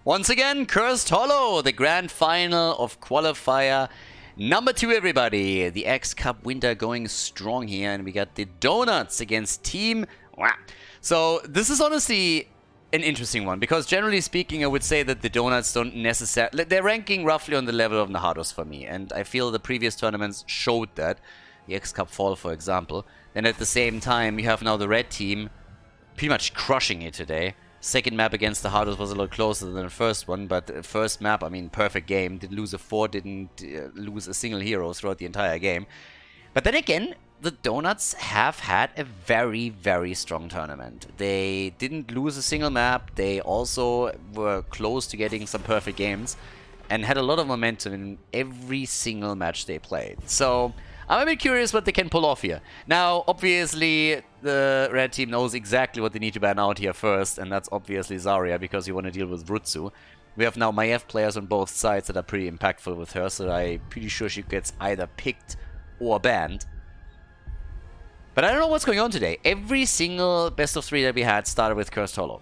Once again, Cursed Hollow, the grand final of qualifier number 2, everybody. The X Cup winter going strong here, and we got the Donuts against Team... So, this is honestly an interesting one, because generally speaking, I would say that the Donuts don't necessarily... They're ranking roughly on the level of Nahados for me, and I feel the previous tournaments showed that. The X Cup Fall, for example. Then at the same time, you have now the red team pretty much crushing it today. Second map against the Hardest was a lot closer than the first one, but the first map, I mean, perfect game. Didn't lose a 4, didn't lose a single hero throughout the entire game. But then again, the Donuts have had a very, very strong tournament. They didn't lose a single map. They also were close to getting some perfect games and had a lot of momentum in every single match they played. So I'm a bit curious what they can pull off here. Now, obviously, the red team knows exactly what they need to ban out here first, and that's obviously Zarya, because you want to deal with Rutsu. We have now Maiev players on both sides that are pretty impactful with her, so I'm pretty sure she gets either picked or banned. But I don't know what's going on today. Every single best of 3 that we had started with Cursed Hollow.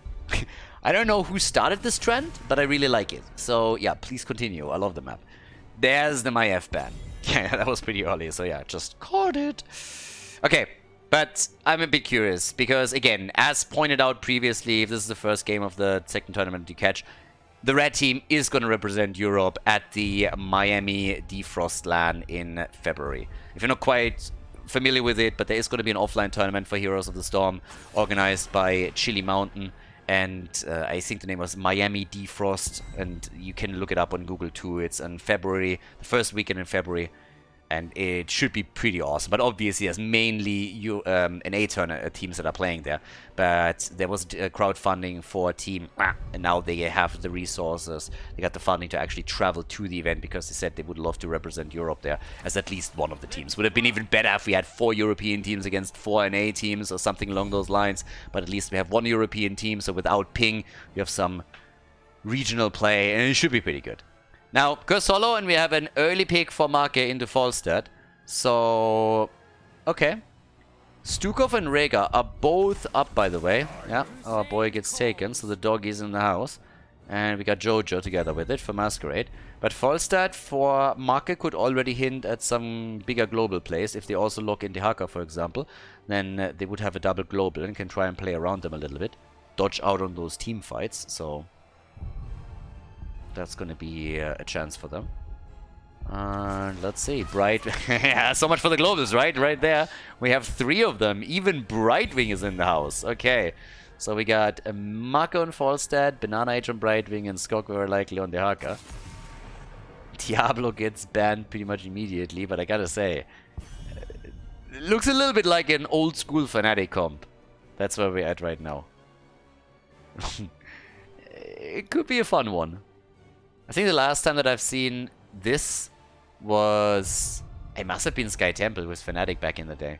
I don't know who started this trend, but I really like it. So yeah, please continue. I love the map. There's the Maiev ban. Yeah, that was pretty early, so yeah, just caught it. Okay, but I'm a bit curious, because again, as pointed out previously, if this is the first game of the second tournament you catch, the red team is going to represent Europe at the Miami Defrost LAN in February. If you're not quite familiar with it, but there is going to be an offline tournament for Heroes of the Storm organized by Chili Mountain, and I think the name was Miami Defrost, and you can look it up on Google too. It's in February, the first weekend in February, and it should be pretty awesome. But obviously, there's mainly NA teams that are playing there. But there was crowdfunding for a team, and now they have the resources. They got the funding to actually travel to the event, because they said they would love to represent Europe there as at least one of the teams. Would have been even better if we had 4 European teams against 4 NA teams or something along those lines. But at least we have 1 European team, so without ping, we have some regional play, and it should be pretty good. Now, Cursed Hollow, and we have an early pick for Marke into Falstad. So, okay. Stukov and Rhaegar are both up, by the way. Yeah, our boy gets taken, so the doggy's in the house. And we got Jojo together with it for Masquerade. But Falstad for Marke could already hint at some bigger global plays. If they also lock in Dehaka, for example, then they would have a double global and can try and play around them a little bit. Dodge out on those team fights, so that's going to be a chance for them. Let's see. Bright. Yeah, so much for the globals, right? Right there. We have 3 of them. Even Brightwing is in the house. Okay. So we got Mako on Falstad, Banana Age on Brightwing, and Skok very likely on Dehaka. Diablo gets banned pretty much immediately, but I gotta say, it looks a little bit like an old school Fnatic comp. That's where we're at right now. It could be a fun one. I think the last time that I've seen this was... It must have been Sky Temple with Fnatic back in the day.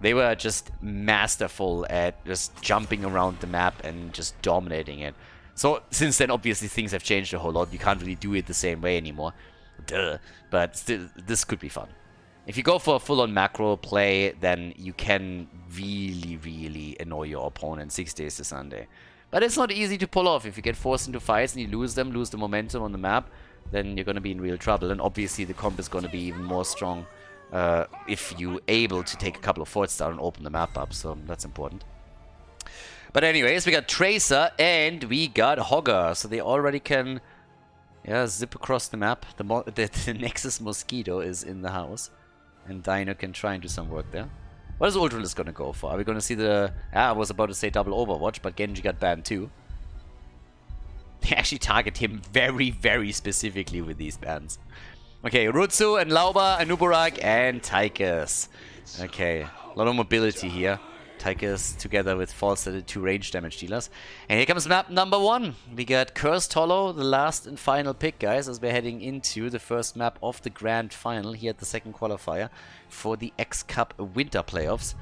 They were just masterful at just jumping around the map and just dominating it. So, since then, obviously, things have changed a whole lot. You can't really do it the same way anymore. Duh. But still, this could be fun. If you go for a full-on macro play, then you can really, really annoy your opponent 6 days to Sunday. But it's not easy to pull off. If you get forced into fights and you lose them, lose the momentum on the map, then you're going to be in real trouble. And obviously the comp is going to be even more strong if you're able to take a couple of forts down and open the map up. So that's important. But anyways, we got Tracer and we got Hogger. So they already can zip across the map. The Nexus Mosquito is in the house. And Dino can try and do some work there. What is Ultralis going to go for? Are we going to see the... I was about to say double Overwatch, but Genji got banned too. They actually target him very, very specifically with these bans. Okay, Rutsu and Lauba, Anuburak, and Tychus. Okay, a lot of mobility here. Tychus together with Falstad, the 2 range damage dealers. And here comes map number 1. We got Cursed Hollow, the last and final pick, guys, as we're heading into the first map of the grand final here at the second qualifier for the X Cup Winter Playoffs.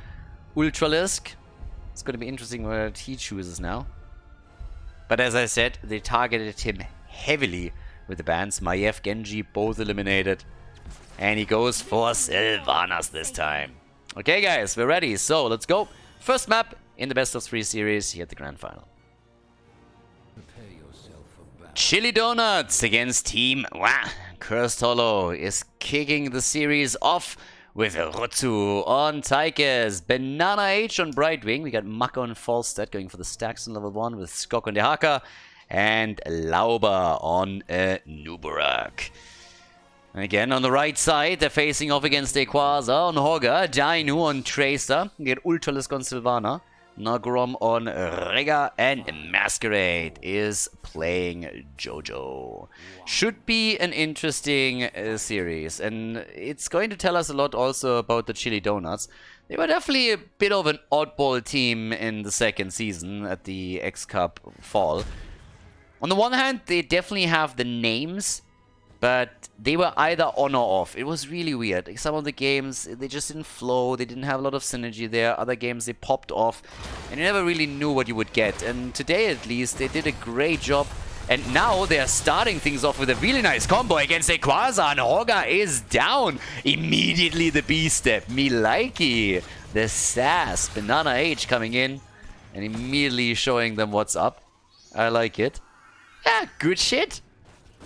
Ultralisk. It's going to be interesting what he chooses now. But as I said, they targeted him heavily with the bans. Maiev, Genji, both eliminated. And he goes for Sylvanas this time. Okay, guys, we're ready. So, let's go. First map in the best of 3 series here at the grand final. Chili Donuts against Team Cursed Hollow is kicking the series off with Rutsu on Taikes, Banana H on Brightwing. We got Maka on Falstad going for the stacks on level 1 with Skok on Dehaka, and Lauber on Nubarak. Again, on the right side, they're facing off against Equaza on Hogger, Dainu on Tracer, we get Ultralisk on Sylvana, Nagrom on Rega, and Masquerade is playing Jojo. Should be an interesting series, and it's going to tell us a lot also about the Chili Donuts. They were definitely a bit of an oddball team in the second season at the X Cup fall. On the one hand, they definitely have the names, but they were either on or off. It was really weird. Like, some of the games, they just didn't flow. They didn't have a lot of synergy there. Other games, they popped off. And you never really knew what you would get. And today, at least, they did a great job. And now they are starting things off with a really nice combo against Equaza. And Hoga is down. Immediately the B-step. Me likey. The sass. Banana H coming in. And immediately showing them what's up. I like it. Yeah, good shit.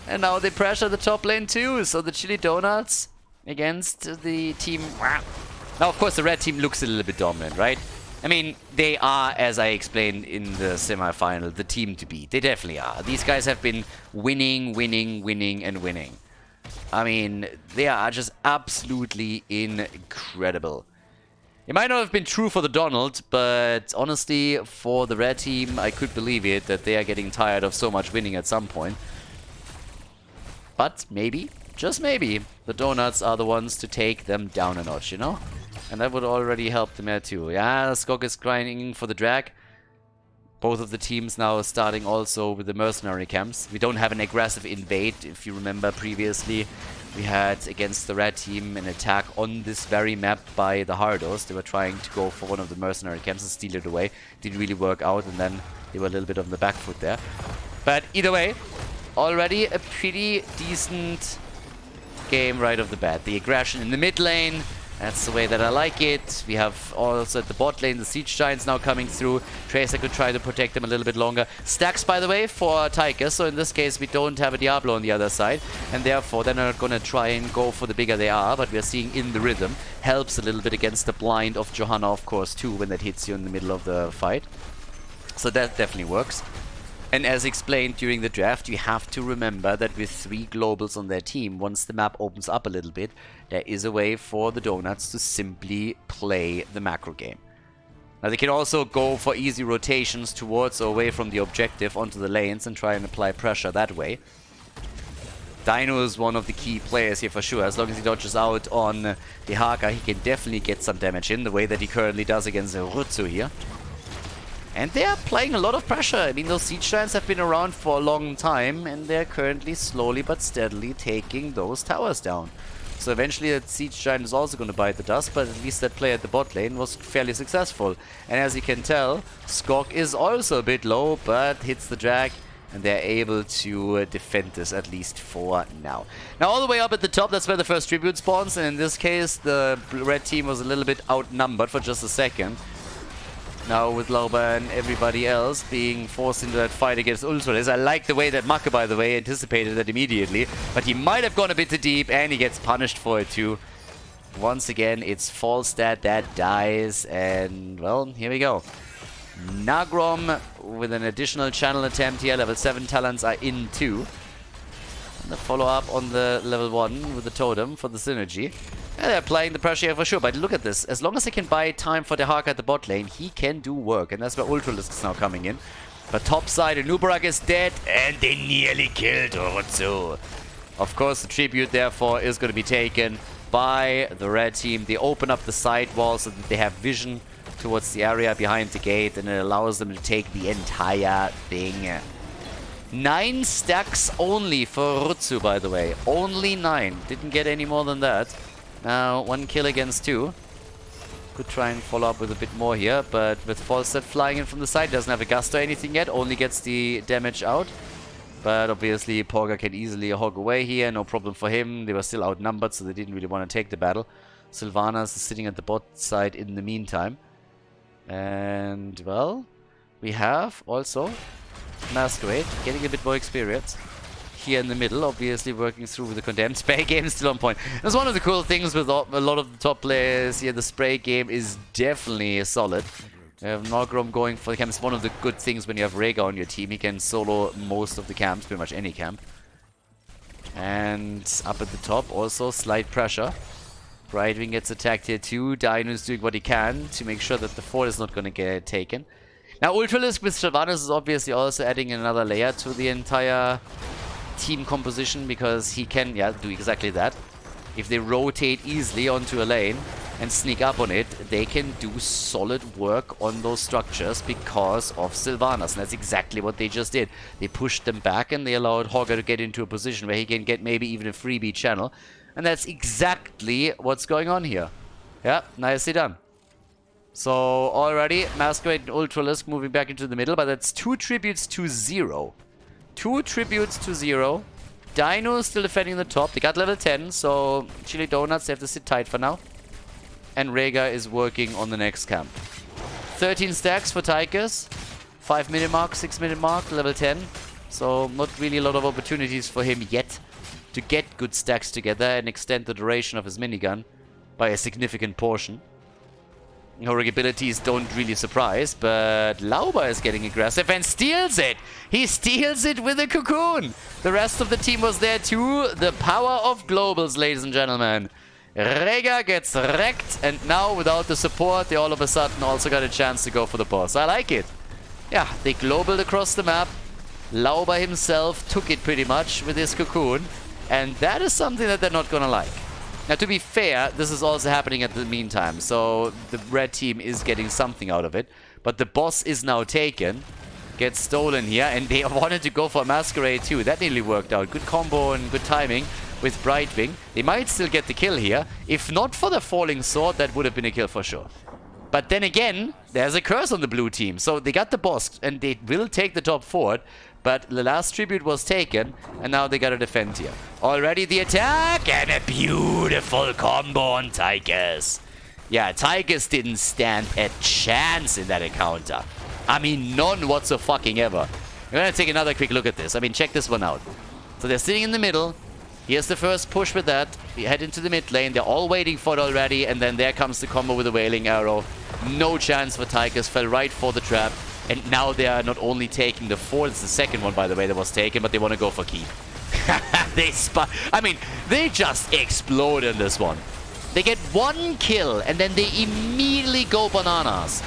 And now they pressure the top lane too, so the Chili Donuts against the team. Now, of course, the red team looks a little bit dominant, right? I mean, they are, as I explained in the semi-final, the team to beat. They definitely are. These guys have been winning, and winning. I mean, they are just absolutely incredible. It might not have been true for the Donald, but honestly, for the red team, I could believe it that they are getting tired of so much winning at some point. But maybe, just maybe, the Donuts are the ones to take them down a notch, you know? And that would already help them out too. Yeah, Skok is grinding for the drag. Both of the teams now starting also with the mercenary camps. We don't have an aggressive invade. If you remember previously, we had against the red team an attack on this very map by the Hardos. They were trying to go for one of the mercenary camps and steal it away. Didn't really work out, and then they were a little bit on the back foot there. But either way, already a pretty decent game right off the bat. The aggression in the mid lane, that's the way that I like it. We have also at the bot lane the Siege Giants now coming through. Tracer could try to protect them a little bit longer. Stacks, by the way, for Taika, so in this case we don't have a Diablo on the other side, and therefore they're not going to try and go for the bigger they are, but we're seeing in the rhythm. Helps a little bit against the blind of Johanna, of course, too, when that hits you in the middle of the fight. So that definitely works. And as explained during the draft, you have to remember that with 3 globals on their team, once the map opens up a little bit, there is a way for the Donuts to simply play the macro game. Now they can also go for easy rotations towards or away from the objective onto the lanes and try and apply pressure that way. Dino is one of the key players here for sure. As long as he dodges out on Dehaka, he can definitely get some damage in, the way that he currently does against Rutsu here. And they are playing a lot of pressure. I mean, those Siege Giants have been around for a long time, and they're currently slowly but steadily taking those towers down. So eventually that Siege Giant is also going to bite the dust, but at least that play at the bot lane was fairly successful. And as you can tell, Skok is also a bit low, but hits the drag, and they're able to defend this at least for now. Now all the way up at the top, that's where the first tribute spawns, and in this case the red team was a little bit outnumbered for just a second. Now with Lauber and everybody else being forced into that fight against Ultralis. I like the way that Maka, by the way, anticipated that immediately. But he might have gone a bit too deep, and he gets punished for it too. Once again, it's Falstad that dies, and well, here we go. Nagrom with an additional channel attempt here. Level 7 talents are in too. And the follow-up on the level 1 with the totem for the synergy. Yeah, they're applying the pressure here for sure, but look at this. As long as they can buy time for Dehaka at the bot lane, he can do work, and that's where Ultralisk is now coming in. But top side, Nubarak is dead, and they nearly killed Urutsu. Of course, the tribute, therefore, is going to be taken by the red team. They open up the side wall so that they have vision towards the area behind the gate, and it allows them to take the entire thing. 9 stacks only for Urutsu, by the way. Only 9. Didn't get any more than that. Now, 1 kill against 2. Could try and follow up with a bit more here, but with Falstad flying in from the side, doesn't have a gust or anything yet, only gets the damage out. But obviously, Porga can easily hog away here, no problem for him. They were still outnumbered, so they didn't really want to take the battle. Sylvanas is sitting at the bot side in the meantime. And, well, we have also Masquerade, getting a bit more experience. Here in the middle, obviously working through with the Condemned. Spray game is still on point. That's one of the cool things with a lot of the top players here. The spray game is definitely solid. You have Nogrom going for the camp. It's one of the good things when you have Rhaegar on your team. He can solo most of the camps, pretty much any camp. And up at the top, also slight pressure. Brightwing gets attacked here too. Dino's doing what he can to make sure that the fort is not going to get taken. Now, Ultralisk with Sylvanas is obviously also adding another layer to the entire team composition, because he can, do exactly that. If they rotate easily onto a lane and sneak up on it, they can do solid work on those structures because of Sylvanas. And that's exactly what they just did. They pushed them back and they allowed Hogger to get into a position where he can get maybe even a freebie channel. And that's exactly what's going on here. Yeah, nicely done. So already Masquerade and Ultralisk moving back into the middle, but that's 2 tributes to 0. 2 tributes to 0. Dino still defending the top. They got level 10, so Chili Donuts, they have to sit tight for now. And Rhaegar is working on the next camp. 13 stacks for Tychus. 5-minute mark, 6-minute mark, level 10. So not really a lot of opportunities for him yet to get good stacks together and extend the duration of his minigun by a significant portion. Heroic abilities don't really surprise, but Lauba is getting aggressive and steals it! He steals it with a cocoon! The rest of the team was there too. The power of globals, ladies and gentlemen. Rhaegar gets wrecked, and now without the support, they all of a sudden also got a chance to go for the boss. I like it. Yeah, they globaled across the map. Lauba himself took it pretty much with his cocoon, and that is something that they're not gonna like. Now, to be fair, this is also happening at the meantime, so the red team is getting something out of it. But the boss is now taken, gets stolen here, and they wanted to go for Masquerade too. That nearly worked out. Good combo and good timing with Brightwing. They might still get the kill here. If not for the falling sword, that would have been a kill for sure. But then again, there's a curse on the blue team, so they got the boss, and they will take the top fort. But the last tribute was taken, and now they gotta defend here. Already the attack, and a beautiful combo on Tychus. Yeah, Tychus didn't stand a chance in that encounter. I mean, none whatsoever. We're gonna take another quick look at this. I mean, check this one out. So they're sitting in the middle. Here's the first push with that. We head into the mid lane. They're all waiting for it already, and then there comes the combo with the Wailing Arrow. No chance for Tychus, fell right for the trap. And now they are not only taking the fort, it's the second one, by the way, that was taken, but they want to go for keep. They just explode in this one. They get 1 kill, and then they immediately go bananas.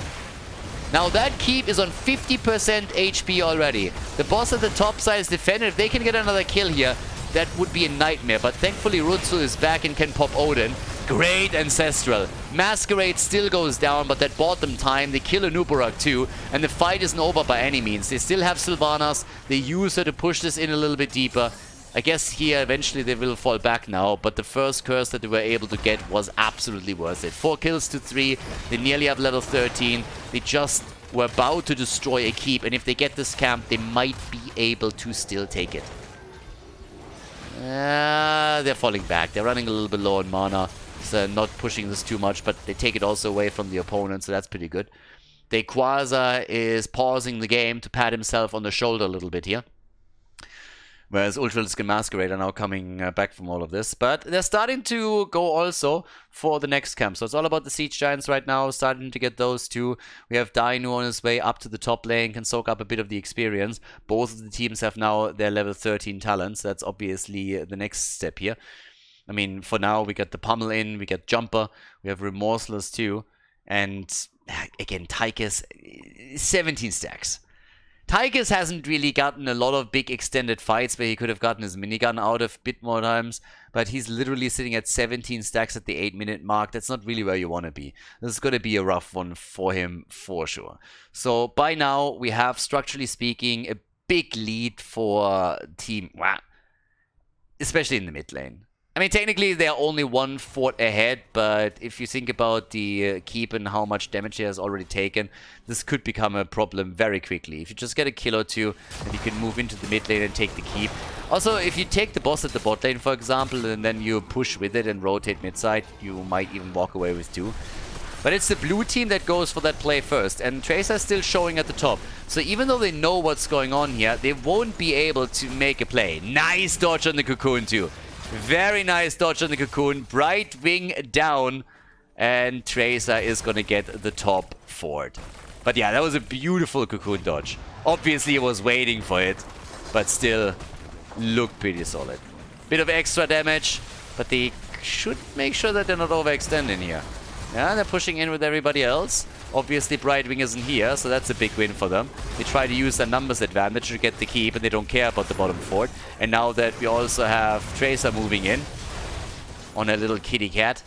Now that keep is on 50% HP already. The boss at the top side is defended. If they can get another kill here, that would be a nightmare. But thankfully, Rutsu is back and can pop Odin. Great Ancestral. Masquerade still goes down, but that bought them time. They kill Anubarak too, and the fight isn't over by any means. They still have Sylvanas. They use her to push this in a little bit deeper. I guess here eventually they will fall back now, but the first curse that they were able to get was absolutely worth it. 4 kills to 3. They nearly have level 13. They just were about to destroy a keep, and if they get this camp, they might be able to still take it. They're falling back. They're running a little bit low on mana. So not pushing this too much, but they take it also away from the opponent, so that's pretty good. Quasar is pausing the game to pat himself on the shoulder a little bit here. Whereas Ultralisk and Masquerade are now coming back from all of this. But they're starting to go also for the next camp. So it's all about the Siege Giants right now, starting to get those two. We have Dino on his way up to the top lane, can soak up a bit of the experience. Both of the teams have now their level 13 talents. That's obviously the next step here. I mean, for now, we got the Pummel in, we got Jumper, we have Remorseless too. And again, Tychus, 17 stacks. Tychus hasn't really gotten a lot of big extended fights where he could have gotten his minigun out a bit more times, but he's literally sitting at 17 stacks at the 8-minute mark. That's not really where you want to be. This is going to be a rough one for him for sure. So by now, we have, structurally speaking, a big lead for Team Wow, especially in the mid lane. I mean, technically, they're only 1 fort ahead, but if you think about the keep and how much damage he has already taken, this could become a problem very quickly. If you just get a kill or two, then you can move into the mid lane and take the keep. Also, if you take the boss at the bot lane, for example, and then you push with it and rotate mid side, you might even walk away with 2. But it's the blue team that goes for that play first. And Tracer's still showing at the top. So even though they know what's going on here, they won't be able to make a play. Nice dodge on the Cocoon too. Very nice dodge on the Cocoon. Bright Wing down. And Tracer is going to get the top fort. But yeah, that was a beautiful Cocoon dodge. Obviously, he was waiting for it. But still, looked pretty solid. Bit of extra damage. But they should make sure that they're not overextending here. Yeah, they're pushing in with everybody else. Obviously, Brightwing isn't here, so that's a big win for them. They try to use their numbers advantage to get the keep, and they don't care about the bottom fort. And now that we also have Tracer moving in on a little kitty cat,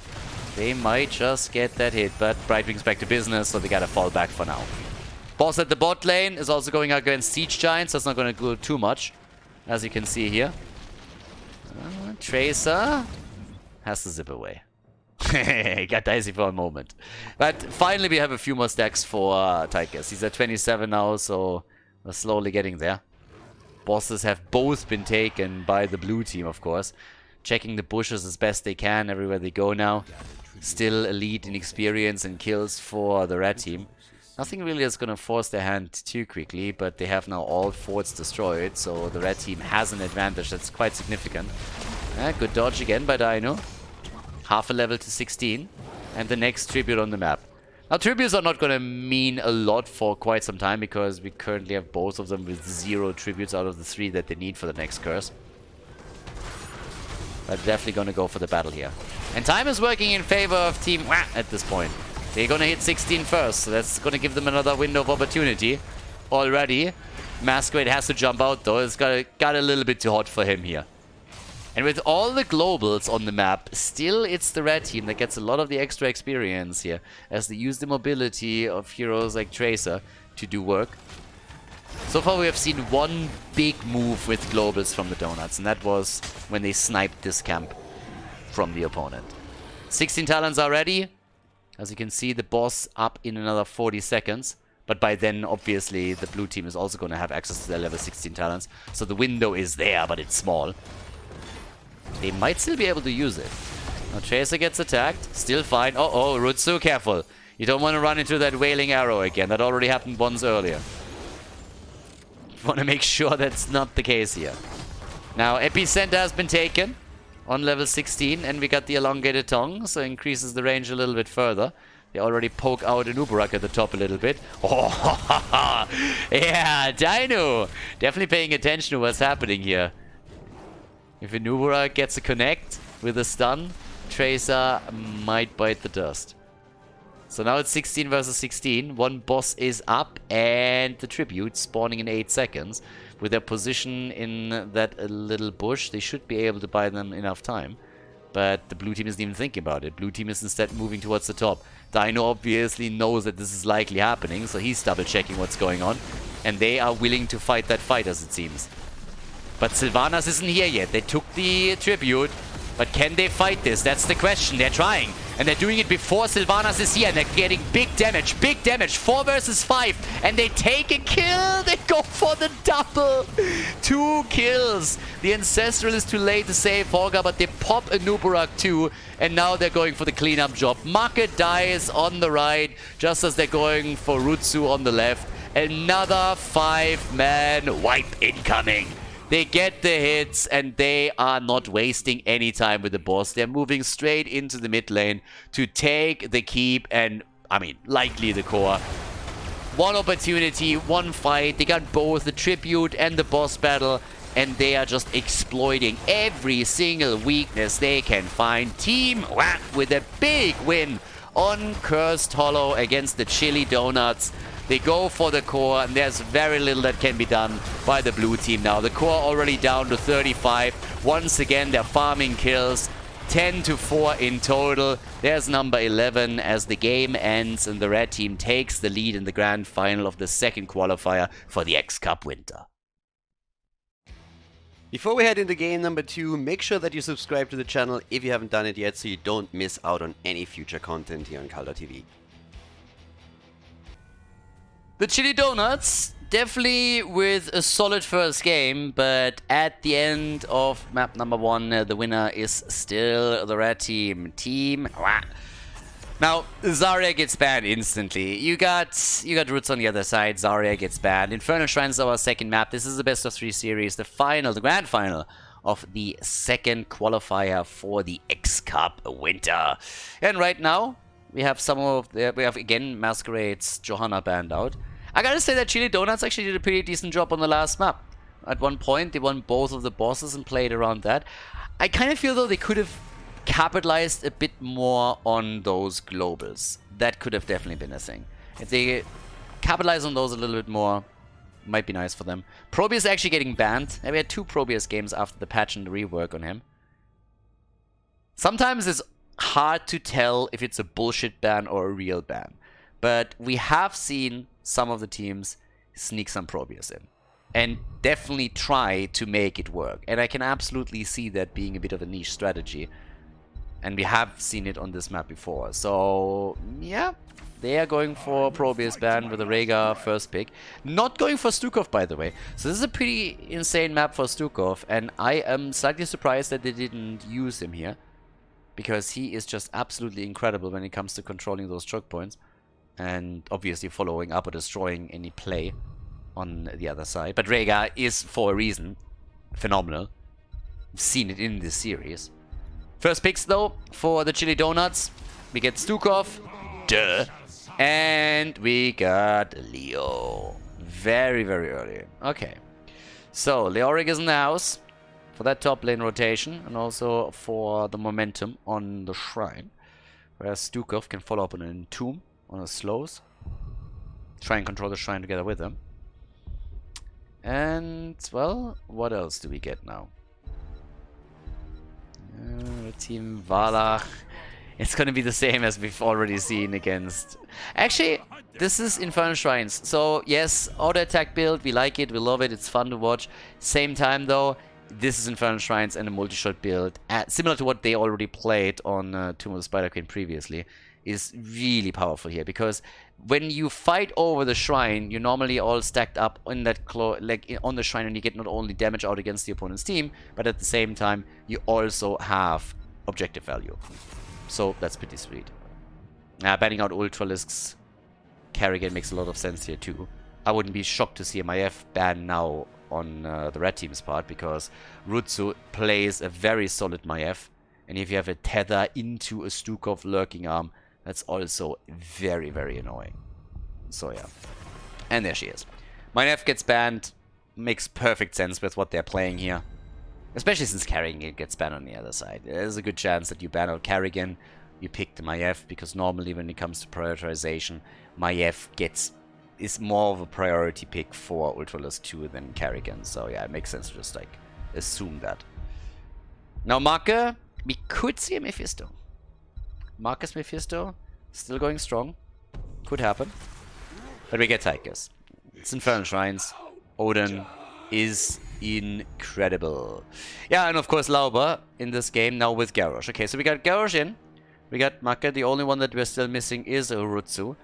they might just get that hit. But Brightwing's back to business, so they gotta fall back for now. Boss at the bot lane is also going against Siege Giants. That's not gonna go too much, as you can see here. Tracer has to zip away. Got dicey for a moment. But finally we have a few more stacks for Tychus. He's at 27 now, so we're slowly getting there. Bosses have both been taken by the blue team, of course. Checking the bushes as best they can everywhere they go now. Still a lead in experience and kills for the red team. Nothing really is going to force their hand too quickly, but they have now all forts destroyed, so the red team has an advantage that's quite significant. Good dodge again by Dino. Half a level to 16. And the next tribute on the map. Now, tributes are not going to mean a lot for quite some time, because we currently have both of them with 0 tributes out of the 3 that they need for the next curse. But definitely going to go for the battle here. And time is working in favor of Team Wah at this point. They're going to hit 16 first, so that's going to give them another window of opportunity already. Masquerade has to jump out, though. It's got a little bit too hot for him here. And with all the globals on the map, still it's the red team that gets a lot of the extra experience here, as they use the mobility of heroes like Tracer to do work. So far we have seen one big move with globals from the Donuts, and that was when they sniped this camp from the opponent. 16 talents are ready. As you can see, the boss up in another 40 seconds. But by then, obviously, the blue team is also going to have access to their level 16 talents. So the window is there, but it's small. They might still be able to use it. Now Tracer gets attacked. Still fine. Uh-oh, Rutsu, careful. You don't want to run into that wailing arrow again. That already happened once earlier. You want to make sure that's not the case here. Now, Epicenter has been taken on level 16. And we got the elongated tongue, so increases the range a little bit further. They already poke out an Uberak at the top a little bit. Oh, yeah, Dino. Definitely paying attention to what's happening here. If Inubura gets a connect with a stun, Tracer might bite the dust. So now it's 16 versus 16. One boss is up, and the tribute spawning in 8 seconds. With their position in that little bush, they should be able to buy them enough time. But the blue team isn't even thinking about it. Blue team is instead moving towards the top. Dino obviously knows that this is likely happening, so he's double checking what's going on. And they are willing to fight that fight, as it seems. But Sylvanas isn't here yet. They took the tribute. But can they fight this? That's the question. They're trying. And they're doing it before Sylvanas is here. And they're getting big damage. Big damage. 4 versus 5. And they take a kill. They go for the double. 2 kills. The Ancestral is too late to save Holger, but they pop a Nuburak too. And now they're going for the cleanup job. Market dies on the right, just as they're going for Rutsu on the left. Another 5-man wipe incoming. They get the hits, and they are not wasting any time with the boss. They're moving straight into the mid lane to take the keep and, I mean, likely the core. One opportunity, one fight. They got both the tribute and the boss battle, and they are just exploiting every single weakness they can find. Team Wah with a big win on Cursed Hollow against the Chili Donuts. They go for the core, and there's very little that can be done by the blue team now. The core already down to 35. Once again, they're farming kills. 10-4 in total. There's number 11 as the game ends, and the red team takes the lead in the grand final of the second qualifier for the X Cup Winter. Before we head into game number 2, make sure that you subscribe to the channel if you haven't done it yet, so you don't miss out on any future content here on Khaldor TV. The Chili Donuts, definitely with a solid first game, but at the end of map number 1, the winner is still the red team. Team Wah. Now, Zarya gets banned instantly. You got Roots on the other side. Zarya gets banned. Inferno Shrines is our second map. This is the best of 3 series. The final, the grand final of the second qualifier for the X Cup Winter. And right now, we have again Masquerade's Johanna banned out. I gotta say that Chili Donuts actually did a pretty decent job on the last map. At one point, they won both of the bosses and played around that. I kind of feel though they could have capitalized a bit more on those globals. That could have definitely been a thing. If they capitalize on those a little bit more, might be nice for them. Probius actually getting banned. We had 2 Probius games after the patch and the rework on him. Sometimes it's hard to tell if it's a bullshit ban or a real ban. But we have seen some of the teams sneak some Probius in. And definitely try to make it work. And I can absolutely see that being a bit of a niche strategy. And we have seen it on this map before. So, yeah. They are going for Probius ban with a Rhaegar first pick. Not going for Stukov, by the way. So this is a pretty insane map for Stukov. And I am slightly surprised that they didn't use him here. Because he is just absolutely incredible when it comes to controlling those choke points. And obviously following up or destroying any play on the other side. But Rhaegar is, for a reason, phenomenal. We've seen it in this series. First picks, though, for the Chili Donuts. We get Stukov. Duh. And we got Leo. Very, very early. Okay. So, Leoric is in the house for that top lane rotation. And also for the momentum on the shrine. Whereas Stukov can follow up on an Entomb on the slows. Try and control the shrine together with them. And, well, what else do we get now? Team Valach. It's gonna be the same as we've already seen against... Actually, this is Inferno Shrines. So, yes, auto attack build. We like it. We love it. It's fun to watch. Same time, though, this is Inferno Shrines and a multi-shot build. Similar to what they already played on Tomb of the Spider Queen previously. Is really powerful here, because when you fight over the shrine, you're normally all stacked up in that on the shrine, and you get not only damage out against the opponent's team, but at the same time you also have objective value. So that's pretty sweet. Banning out Ultralisk's Kerrigan makes a lot of sense here too. I wouldn't be shocked to see a MIF ban now on the red team's part, because Rutsu plays a very solid MIF, and if you have a tether into a Stukov lurking arm, that's also very, very annoying. So yeah. And there she is. MIF gets banned. Makes perfect sense with what they're playing here. Especially since Kerrigan gets banned on the other side. There's a good chance that you ban out Kerrigan, you pick the MIF, because normally when it comes to prioritization, MIF is more of a priority pick for Ultralisk 2 than Kerrigan. So yeah, it makes sense to just like assume that. Now Marke, we could see a Mephisto. Marcus Mephisto, still going strong. Could happen. But we get Tychus. It's Inferno Shrines. Odin is incredible. Yeah, and of course Lauber in this game now with Garrosh. Okay, so we got Garrosh in. We got Marke. The only one that we're still missing is Urutsu.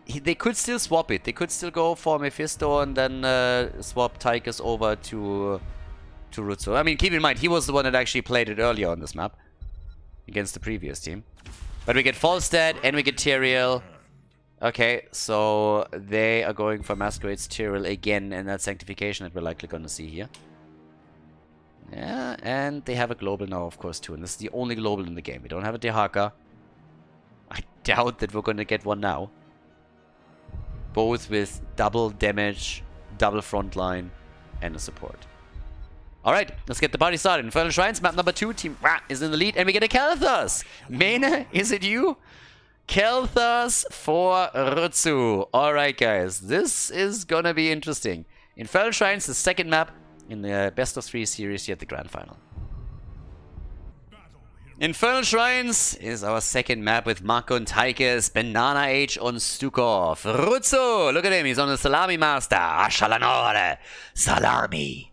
They could still swap it. They could still go for Mephisto and then swap Tychus over to Urutsu. I mean, keep in mind, he was the one that actually played it earlier on this map. Against the previous team. But we get Falstad and we get Tyrael. Okay, so they are going for Masquerade's Tyrael again, and that Sanctification that we're likely going to see here. Yeah, and they have a global now, of course, too. And this is the only global in the game. We don't have a Dehaka. I doubt that we're going to get one now. Both with double damage, double frontline, and a support. Alright, let's get the party started. Inferno Shrines, map number 2, Team Ra is in the lead, and we get a Kel'Thas. Mene, is it you? Kel'Thas for Rutsu. Alright, guys, this is gonna be interesting. Inferno Shrines, the second map in the best of 3 series here at the grand final. Inferno Shrines is our second map with Marco and Tychus, Banana H on Stukov. Rutsu, look at him, he's on the Salami Master. Ashalanore, Salami.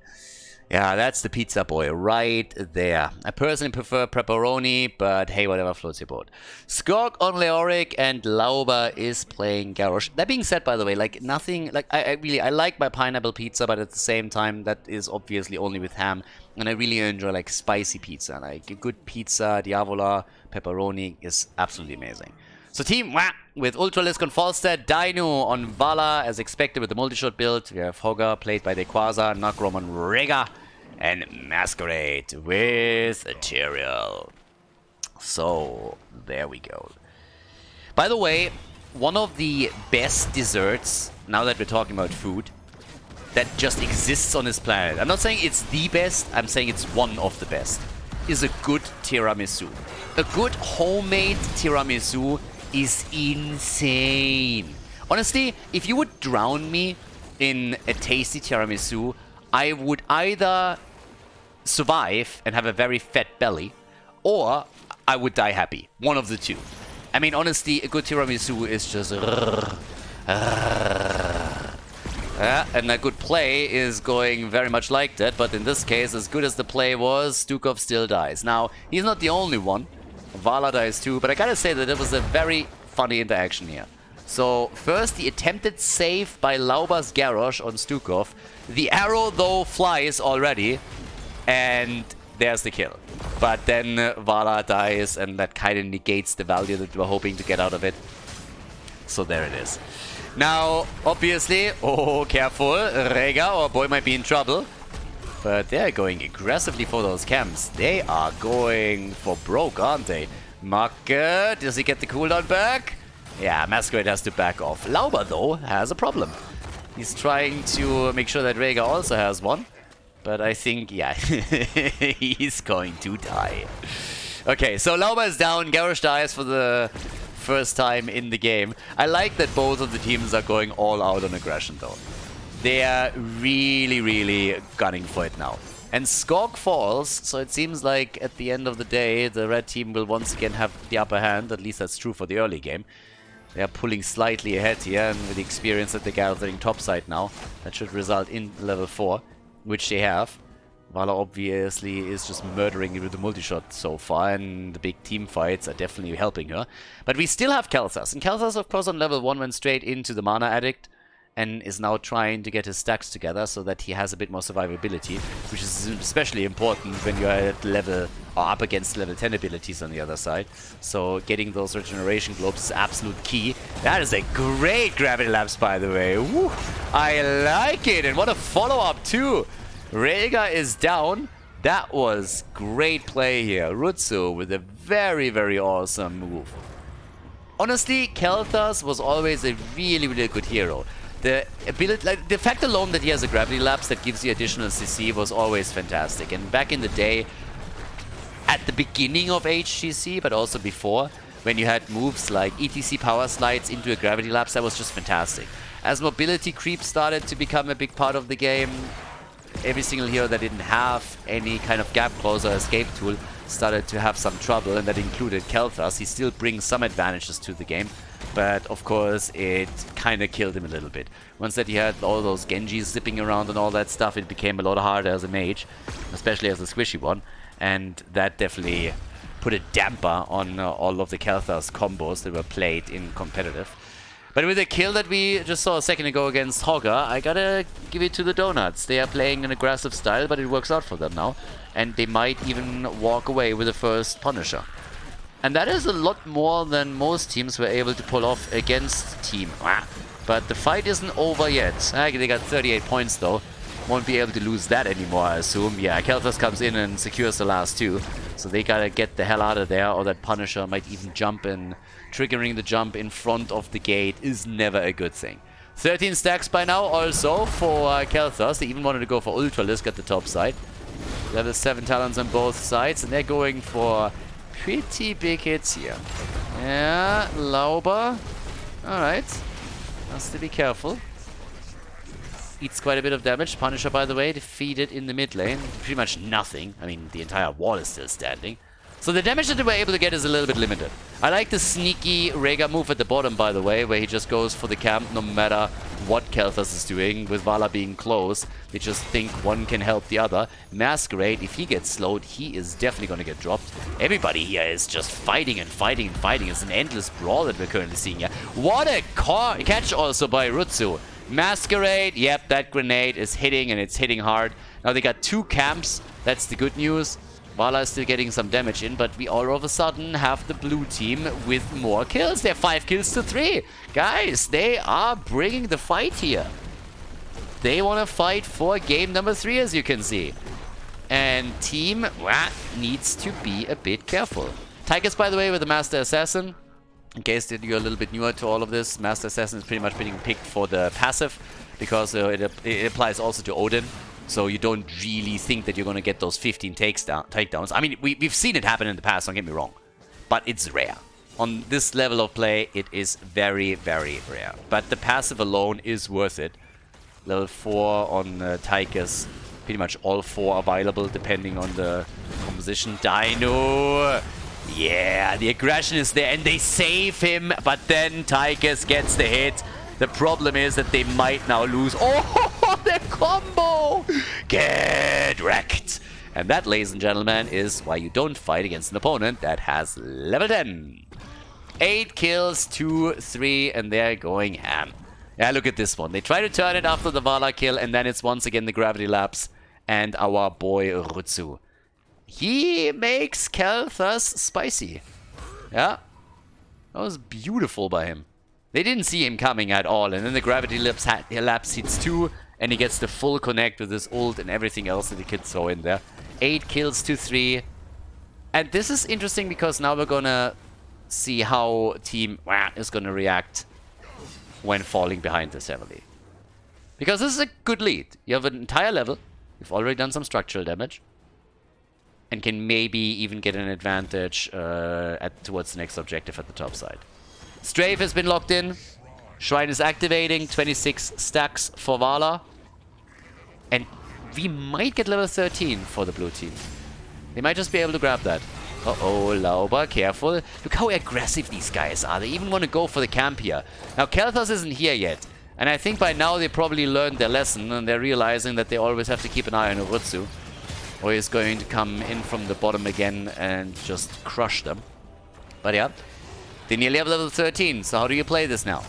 Yeah, that's the pizza boy right there. I personally prefer pepperoni, but hey, whatever floats your boat. Skog on Leoric and Lauber is playing Garrosh. That being said, by the way, like nothing, like I like my pineapple pizza, but at the same time, that is obviously only with ham. And I really enjoy like spicy pizza. Like a good pizza, Diavola, pepperoni is absolutely amazing. So team with Ultralisk on Falstad, Dino on Vala as expected with the multi-shot build. We have Hogger played by Dequaza, Nagrom on Rega, and Masquerade with Ethereal. So there we go. By the way, one of the best desserts, now that we're talking about food, that just exists on this planet. I'm not saying it's the best, I'm saying it's one of the best, is a good tiramisu. A good homemade tiramisu is insane. Honestly, if you would drown me in a tasty tiramisu, I would either survive and have a very fat belly, or I would die happy. One of the two. I mean, honestly, a good tiramisu is just... and a good play is going very much like that, but in this case, as good as the play was, Stukov still dies. Now, he's not the only one. Vala dies too, but I gotta say that it was a very funny interaction here. So, first the attempted save by Lauber's Garrosh on Stukov. The arrow, though, flies already, and there's the kill. But then Vala dies, and that kind of negates the value that we're hoping to get out of it. So there it is. Now, obviously, oh, careful, Rega, our boy might be in trouble. But they're going aggressively for those camps. They are going for broke, aren't they? Marke, does he get the cooldown back? Yeah, Masquerade has to back off. Lauber, though, has a problem. He's trying to make sure that Rega also has one. But I think, yeah, he's going to die. Okay, so Lauber is down. Garrosh dies for the first time in the game. I like that both of the teams are going all out on aggression, though. They are really, really gunning for it now. And Skog falls, so it seems like at the end of the day, the red team will once again have the upper hand. At least that's true for the early game. They are pulling slightly ahead here, and with the experience that they're gathering topside now, that should result in level 4, which they have. Vala obviously is just murdering it with the multi-shot so far, and the big team fights are definitely helping her. But we still have Kel'Thas, and Kel'Thas, of course, on level 1 went straight into the Mana Addict, and is now trying to get his stacks together so that he has a bit more survivability, which is especially important when you're at level, or up against level 10 abilities on the other side. So getting those regeneration globes is absolute key. That is a great gravity lapse, by the way. Woo! I like it, and what a follow-up too! Rega is down. That was great play here. Rutsu with a very, very awesome move. Honestly, Kel'Thas was always a really, really good hero. The ability, like the fact alone that he has a gravity lapse that gives you additional CC was always fantastic. And back in the day, at the beginning of HGC, but also before, when you had moves like ETC power slides into a gravity lapse, that was just fantastic. As mobility creep started to become a big part of the game, every single hero that didn't have any kind of gap closer escape tool started to have some trouble, and that included Kel'Thas. He still brings some advantages to the game, but of course it kind of killed him a little bit. Once that he had all those Genjis zipping around and all that stuff, it became a lot harder as a mage, especially as a squishy one, and that definitely put a damper on all of the Kel'Thas combos that were played in competitive. But with the kill that we just saw a second ago against Hogger, I gotta give it to the Donuts. They are playing an aggressive style, but it works out for them now. And they might even walk away with the first Punisher. And that is a lot more than most teams were able to pull off against Team. But the fight isn't over yet. They got 38 points though. Won't be able to lose that anymore, I assume. Yeah, Kel'Thas comes in and secures the last two. So they gotta get the hell out of there, or that Punisher might even jump in. Triggering the jump in front of the gate is never a good thing. 13 stacks by now also for Kel'Thas. They even wanted to go for Ultralisk at the top side. Level 7 talents on both sides, and they're going for pretty big hits here. Yeah, Lauber. Alright. Has to be careful. Eats quite a bit of damage. Punisher, by the way, defeated in the mid lane. Pretty much nothing. I mean, the entire wall is still standing. So the damage that they were able to get is a little bit limited. I like the sneaky Rhaegar move at the bottom, by the way, where he just goes for the camp no matter what Kel'Thas is doing. With Vala being close, they just think one can help the other. Masquerade, if he gets slowed, he is definitely going to get dropped. Everybody here is just fighting and fighting and fighting. It's an endless brawl that we're currently seeing here. What a catch also by Rutsu. Masquerade, yep, that grenade is hitting, and it's hitting hard. Now they got 2 camps. That's the good news. Vala is still getting some damage in, but we all of a sudden have the blue team with more kills. They're 5 kills to 3. Guys, they are bringing the fight here. They want to fight for game number 3, as you can see. And team needs to be a bit careful. Tychus, by the way, with the Master Assassin. In case that you're a little bit newer to all of this, Master Assassin is pretty much being picked for the passive, because it applies also to Odin. So you don't really think that you're going to get those 15 takedowns. I mean, we've seen it happen in the past, don't get me wrong. But it's rare. On this level of play, it is very, very rare. But the passive alone is worth it. Level 4 on Tychus. Pretty much all 4 available, depending on the composition. Dino! Yeah, the aggression is there, and they save him. But then Tychus gets the hit. The problem is that they might now lose. Oh, the combo! Get wrecked! And that, ladies and gentlemen, is why you don't fight against an opponent that has level 10. 8 kills, 2, 3, and they're going ham. Yeah, look at this one. They try to turn it after the Vala kill, and then it's once again the gravity lapse and our boy Rutsu. He makes Kel'Thas spicy. Yeah. That was beautiful by him. They didn't see him coming at all, and then the gravity lapse hits 2, and he gets the full connect with his ult and everything else that he could throw in there. 8 kills to 3. And this is interesting because now we're gonna see how team is gonna react when falling behind this heavily. Because this is a good lead. You have an entire level, you've already done some structural damage, and can maybe even get an advantage towards the next objective at the top side. Strafe has been locked in. Shrine is activating. 26 stacks for Vala. And we might get level 13 for the blue team. They might just be able to grab that. Uh-oh, Lauba, careful. Look how aggressive these guys are. They even want to go for the camp here. Now, Kel'Thas isn't here yet. And I think by now they probably learned their lesson, and they're realizing that they always have to keep an eye on Urutsu, or he's going to come in from the bottom again and just crush them. But yeah. They nearly have level 13, so how do you play this now?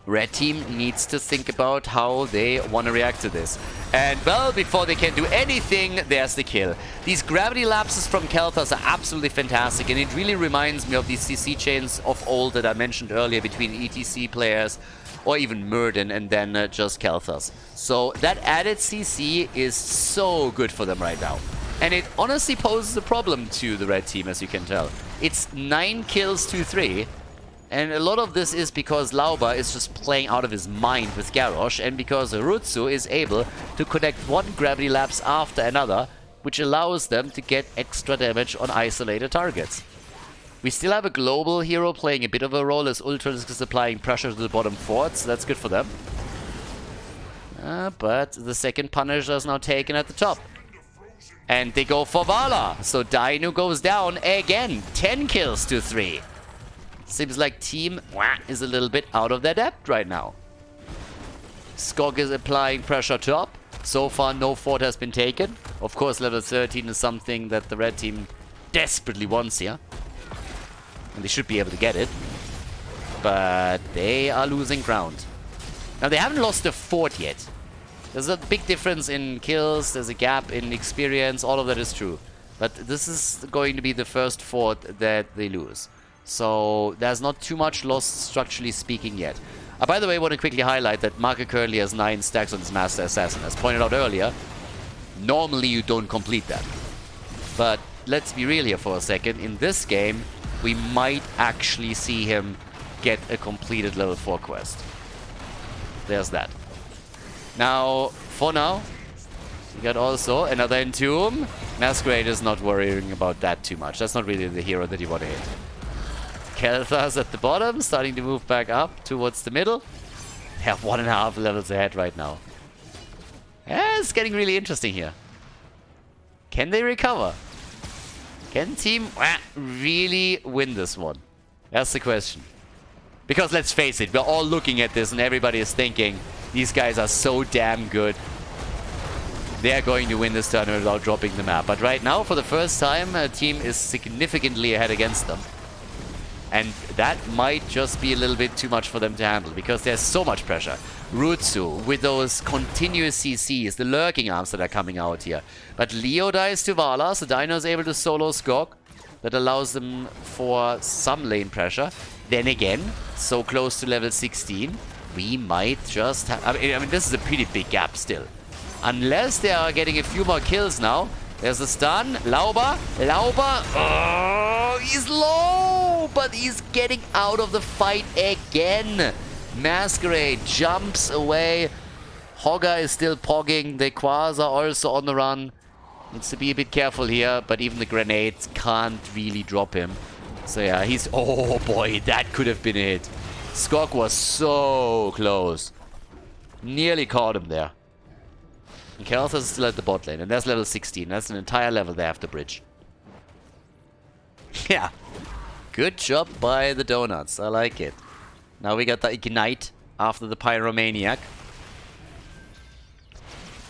Red team needs to think about how they want to react to this. And, well, before they can do anything, there's the kill. These gravity lapses from Kel'Thas are absolutely fantastic, and it really reminds me of these CC chains of old that I mentioned earlier between ETC players, or even Murden, and then just Kel'Thas. So that added CC is so good for them right now. And it honestly poses a problem to the red team, as you can tell. It's 9 kills to 3. And a lot of this is because Lauba is just playing out of his mind with Garrosh, and because Rutsu is able to connect one gravity lapse after another, which allows them to get extra damage on isolated targets. We still have a global hero playing a bit of a role as Ultralis is applying pressure to the bottom forts, so that's good for them. But the second Punisher is now taken at the top. And they go for Vala, so Dino goes down again, 10 kills to 3. Seems like team is a little bit out of their depth right now. Skog is applying pressure top. So far, no fort has been taken. Of course, level 13 is something that the red team desperately wants here. And they should be able to get it. But they are losing ground. Now, they haven't lost a fort yet. There's a big difference in kills, there's a gap in experience, all of that is true. But this is going to be the first fort that they lose. So there's not too much loss structurally speaking yet. By the way, I want to quickly highlight that Marker currently has 9 stacks on his Master Assassin. As pointed out earlier, normally you don't complete that. But let's be real here for a second. In this game, we might actually see him get a completed level 4 quest. There's that. Now, for now, we got also another Entomb. Masquerade is not worrying about that too much. That's not really the hero that you want to hit. Kel'Thas at the bottom, starting to move back up towards the middle. They have 1.5 levels ahead right now. Yeah, it's getting really interesting here. Can they recover? Can Team really win this one? That's the question. Because let's face it, we're all looking at this and everybody is thinking, these guys are so damn good. They're going to win this tournament without dropping the map. But right now, for the first time, a team is significantly ahead against them. And that might just be a little bit too much for them to handle, because there's so much pressure. Rutsu, with those continuous CCs, the lurking arms that are coming out here. But Leo dies to Vala, so Dino is able to solo Skog. That allows them for some lane pressure. Then again, so close to level 16, we might just have... I mean, this is a pretty big gap still. Unless they are getting a few more kills now. There's a stun. Lauber. Oh, he's low, but he's getting out of the fight again. Masquerade jumps away. Hogger is still pogging. The Quas are also on the run. Needs to be a bit careful here, but even the grenades can't really drop him. So yeah, he's... Oh boy, that could have been a hit. Skog was so close. Nearly caught him there. And Khaldor is still at the bot lane, and that's level 16. That's an entire level there after bridge. Yeah. Good job by the Donuts. I like it. Now we got the Ignite after the Pyromaniac.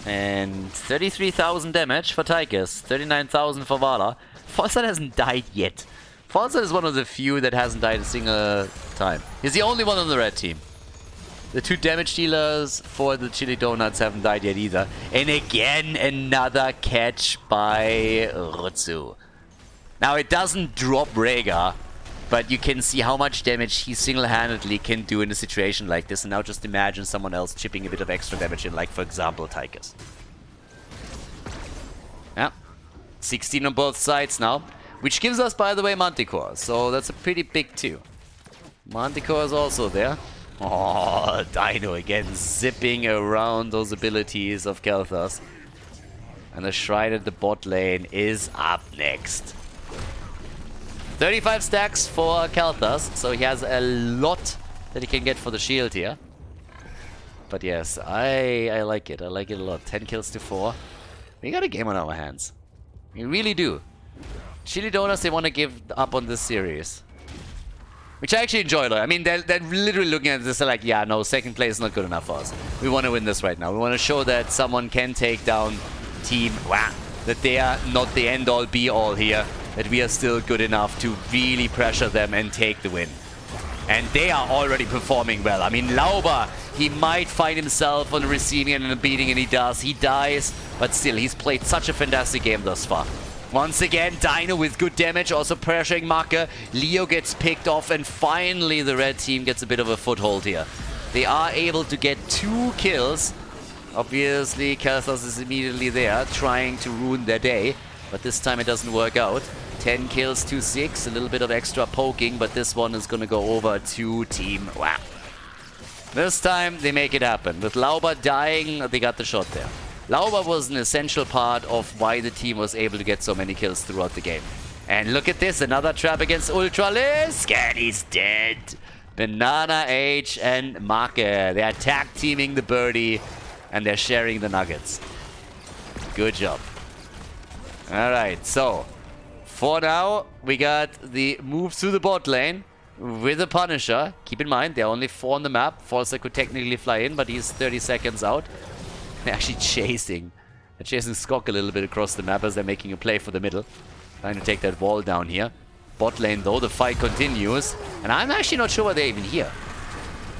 And 33,000 damage for Tychus. 39,000 for Vala. Falstad hasn't died yet. Falstad is one of the few that hasn't died a single time. He's the only one on the red team. The two damage dealers for the Chili Donuts haven't died yet either. And again, another catch by Rutsu. Now, it doesn't drop Rhaegar, but you can see how much damage he single-handedly can do in a situation like this. And now just imagine someone else chipping a bit of extra damage in, like, for example, Tychus. Yeah. 16 on both sides now. Which gives us, by the way, Manticore. So that's a pretty big 2. Manticore is also there. Oh, Dino again zipping around those abilities of Khaldor's. And the Shrine at the bot lane is up next. 35 stacks for Khaldor's, so he has a lot that he can get for the shield here. But yes, I like it. I like it a lot. 10 kills to 4. We got a game on our hands. We really do. Chili Donuts, they want to give up on this series. Which I actually enjoy. I mean, they're literally looking at this like, yeah, no, second place is not good enough for us. We want to win this right now. We want to show that someone can take down Team Wah. That they are not the end-all, be-all here. That we are still good enough to really pressure them and take the win. And they are already performing well. I mean, Lauber, he might find himself on the receiving end and a beating, and he does. He dies, but still, he's played such a fantastic game thus far. Once again, Dino with good damage, also pressuring Marker. Leo gets picked off, and finally the red team gets a bit of a foothold here. They are able to get 2 kills. Obviously, Khaldor is immediately there, trying to ruin their day. But this time it doesn't work out. 10 kills to 6, a little bit of extra poking, but this one is going to go over to Team Wah. This time they make it happen. With Lauber dying, they got the shot there. Lauber was an essential part of why the team was able to get so many kills throughout the game. And look at this, another trap against Ultralisk, and he's dead. Banana H and Marke, they are tag teaming the birdie, and they're sharing the nuggets. Good job. Alright, so for now, we got the move through the bot lane with a Punisher. Keep in mind, there are only 4 on the map. Falstad could technically fly in, but he's 30 seconds out. They're actually chasing Skog a little bit across the map as they're making a play for the middle. Trying to take that wall down here. Bot lane though, the fight continues. And I'm actually not sure why they're even here.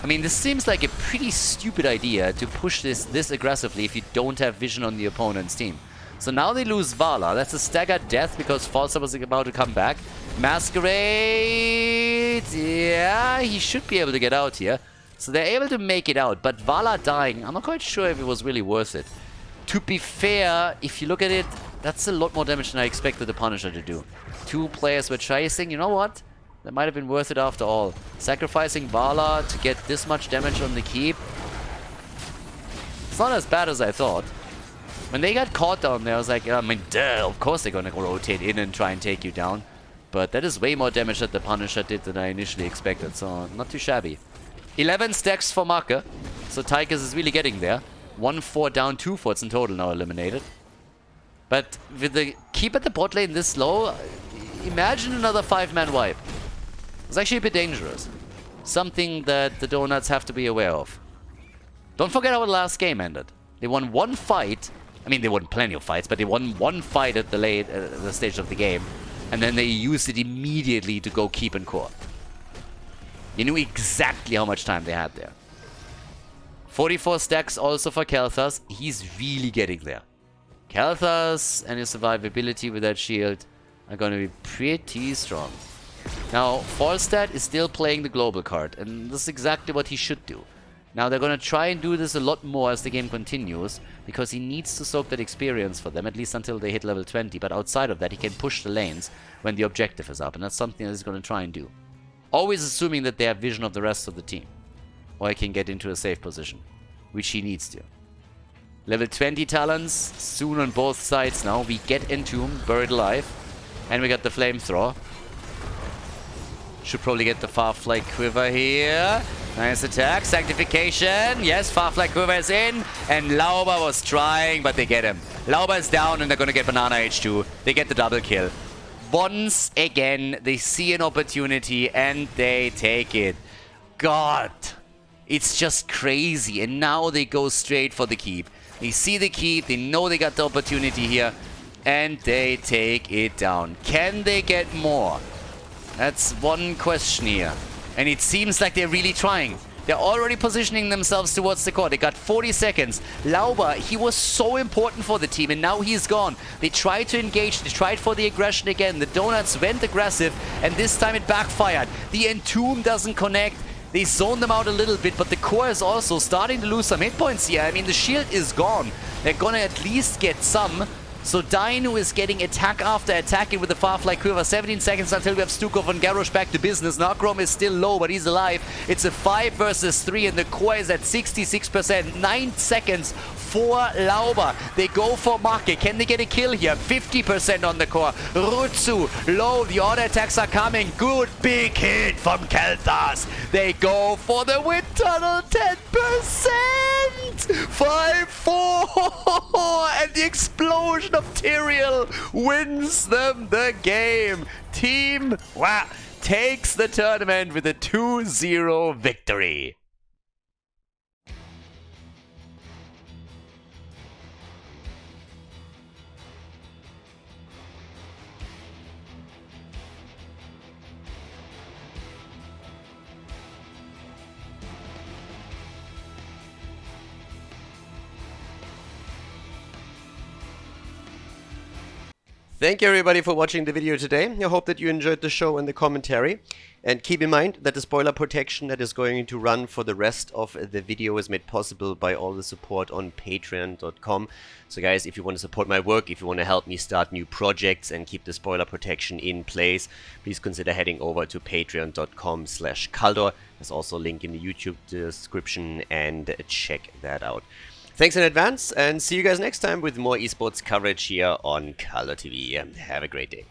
I mean, this seems like a pretty stupid idea to push this aggressively if you don't have vision on the opponent's team. So now they lose Vala. That's a staggered death because Falstad was about to come back. Masquerade! Yeah, he should be able to get out here. So they're able to make it out, but Vala dying, I'm not quite sure if it was really worth it. To be fair, if you look at it, that's a lot more damage than I expected the Punisher to do. 2 players were chasing, you know what? That might have been worth it after all. Sacrificing Vala to get this much damage on the keep. It's not as bad as I thought. When they got caught down there, I was like, I mean, duh, of course they're gonna rotate in and try and take you down. But that is way more damage that the Punisher did than I initially expected, so not too shabby. 11 stacks for Marke, so Tychus is really getting there. 1-4 down, 2 forts in total now eliminated. But with the keep at the bot lane this low, imagine another 5-man wipe. It's actually a bit dangerous. Something that the Donuts have to be aware of. Don't forget how the last game ended. They won one fight. I mean, they won plenty of fights, but they won one fight at the stage of the game. And then they used it immediately to go keep and core. You knew exactly how much time they had there. 44 stacks also for Khaldor. He's really getting there. Khaldor and his survivability with that shield are going to be pretty strong. Now, Falstad is still playing the global card, and this is exactly what he should do. Now, they're going to try and do this a lot more as the game continues, because he needs to soak that experience for them, at least until they hit level 20. But outside of that, he can push the lanes when the objective is up, and that's something that he's going to try and do. Always assuming that they have vision of the rest of the team. Or he can get into a safe position, which he needs to. Level 20 talents, soon on both sides now. We get Entomb, buried alive, and we got the Flamethrower. Should probably get the Farfly Quiver here. Nice attack. Sanctification. Yes, Farfly Quiver is in. And Lauber was trying, but they get him. Lauber is down, and they're going to get Banana H2. They get the double kill. Once again, they see an opportunity, and they take it. God. It's just crazy. And now they go straight for the keep. They see the keep. They know they got the opportunity here. And they take it down. Can they get more? That's one question here. And it seems like they're really trying. They're already positioning themselves towards the core. They got 40 seconds. Lauber, he was so important for the team, and now he's gone. They tried to engage. They tried for the aggression again. The Donuts went aggressive, and this time it backfired. The Entomb doesn't connect. They zoned them out a little bit, but the core is also starting to lose some hit points here. I mean, the shield is gone. They're gonna at least get some. So Dino is getting attack after attack with the Farfly Quiver. 17 seconds until we have Stukov and Garrosh back to business. Narcrom is still low, but he's alive. It's a 5 versus 3, and the core is at 66%. 9 seconds for Lauber. They go for Marke. Can they get a kill here? 50% on the core. Rutsu, low. The auto attacks are coming. Good big hit from Khaldor. They go for the wind tunnel. 10%. 5-4. And the explosion of Tyrael wins them the game. Team takes the tournament with a 2-0 victory. Thank you everybody for watching the video today. I hope that you enjoyed the show and the commentary. And keep in mind that the spoiler protection that is going to run for the rest of the video is made possible by all the support on patreon.com. So guys, if you want to support my work, if you want to help me start new projects and keep the spoiler protection in place, please consider heading over to patreon.com/Khaldor. There's also a link in the YouTube description, and check that out. Thanks in advance, and see you guys next time with more esports coverage here on Khaldor TV. Have a great day.